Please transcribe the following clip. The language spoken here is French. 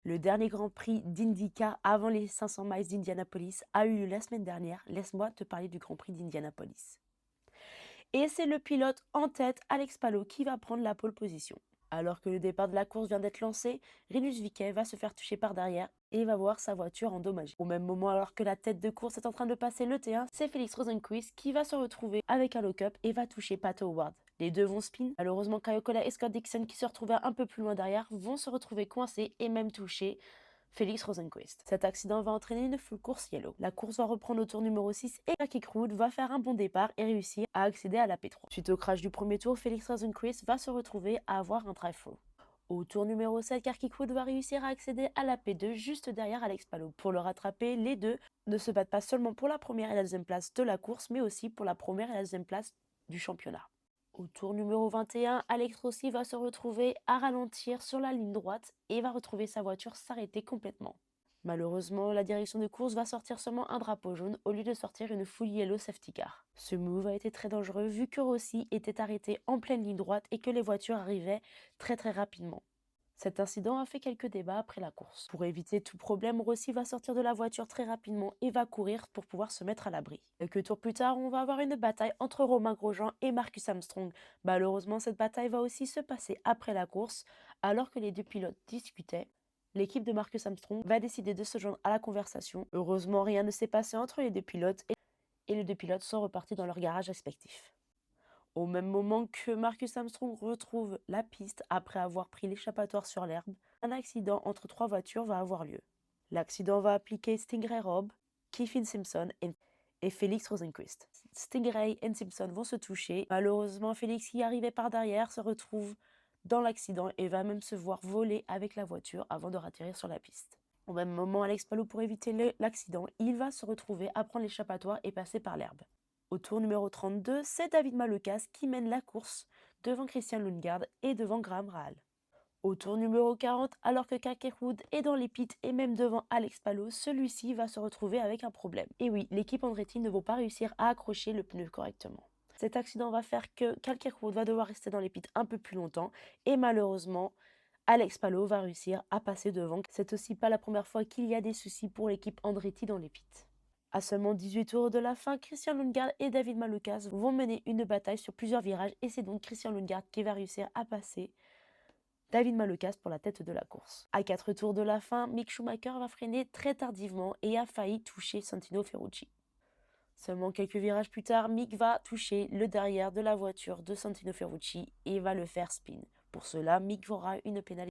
Le dernier Grand Prix d'IndyCar avant les 500 miles d'Indianapolis a eu lieu la semaine dernière. Laisse-moi te parler du Grand Prix d'Indianapolis. Et c'est le pilote en tête, Alex Palou, qui va prendre la pole position. Alors que le départ de la course vient d'être lancé, Rinus VeeKay va se faire toucher par derrière et va voir sa voiture endommagée. Au même moment, alors que la tête de course est en train de passer le T1, c'est Félix Rosenqvist qui va se retrouver avec un lock-up et va toucher Pato O'Ward. Les deux vont spin. Malheureusement, Kyle Kola et Scott Dixon, qui se retrouvaient un peu plus loin derrière, vont se retrouver coincés et même toucher Félix Rosenqvist. Cet accident va entraîner une full course yellow. La course va reprendre au tour numéro 6 et Jackie Crude va faire un bon départ et réussir à accéder à la P3. Suite au crash du premier tour, Félix Rosenqvist va se retrouver à avoir un drive-through. Au tour numéro 7, Karki Crude va réussir à accéder à la P2 juste derrière Alex Palou. Pour le rattraper, les deux ne se battent pas seulement pour la première et la deuxième place de la course, mais aussi pour la première et la deuxième place du championnat. Au tour numéro 21, Alex Rossi va se retrouver à ralentir sur la ligne droite et va retrouver sa voiture s'arrêter complètement. Malheureusement, la direction de course va sortir seulement un drapeau jaune au lieu de sortir une full yellow safety car. Ce move a été très dangereux vu que Rossi était arrêté en pleine ligne droite et que les voitures arrivaient très rapidement. Cet incident a fait quelques débats après la course. Pour éviter tout problème, Rossi va sortir de la voiture très rapidement et va courir pour pouvoir se mettre à l'abri. Quelques tours plus tard, on va avoir une bataille entre Romain Grosjean et Marcus Armstrong. Malheureusement, cette bataille va aussi se passer après la course. Alors que les deux pilotes discutaient, l'équipe de Marcus Armstrong va décider de se joindre à la conversation. Heureusement, rien ne s'est passé entre les deux pilotes et les deux pilotes sont repartis dans leur garage respectif. Au même moment que Marcus Armstrong retrouve la piste après avoir pris l'échappatoire sur l'herbe, un accident entre trois voitures va avoir lieu. L'accident va impliquer Stingray Robb, Kevin Simpson et Félix Rosenqvist. Stingray et Simpson vont se toucher. Malheureusement, Félix, qui arrivait par derrière, se retrouve dans l'accident et va même se voir voler avec la voiture avant de ratterrir sur la piste. Au même moment, Alex Palou, pour éviter l'accident, il va se retrouver à prendre l'échappatoire et passer par l'herbe. Au tour numéro 32, c'est David Malukas qui mène la course devant Christian Lundgaard et devant Graham Rahal. Au tour numéro 40, alors que Kakehood est dans les pits et même devant Alex Palou, celui-ci va se retrouver avec un problème. Et oui, l'équipe Andretti ne va pas réussir à accrocher le pneu correctement. Cet accident va faire que Kalkerwood va devoir rester dans les pits un peu plus longtemps et malheureusement, Alex Palou va réussir à passer devant. C'est aussi pas la première fois qu'il y a des soucis pour l'équipe Andretti dans les pits. À seulement 18 tours de la fin, Christian Lundgaard et David Malukas vont mener une bataille sur plusieurs virages et c'est donc Christian Lundgaard qui va réussir à passer David Malukas pour la tête de la course. À 4 tours de la fin, Mick Schumacher va freiner très tardivement et a failli toucher Santino Ferrucci. Seulement quelques virages plus tard, Mick va toucher le derrière de la voiture de Santino Ferrucci et va le faire spin. Pour cela, Mick aura une pénalité.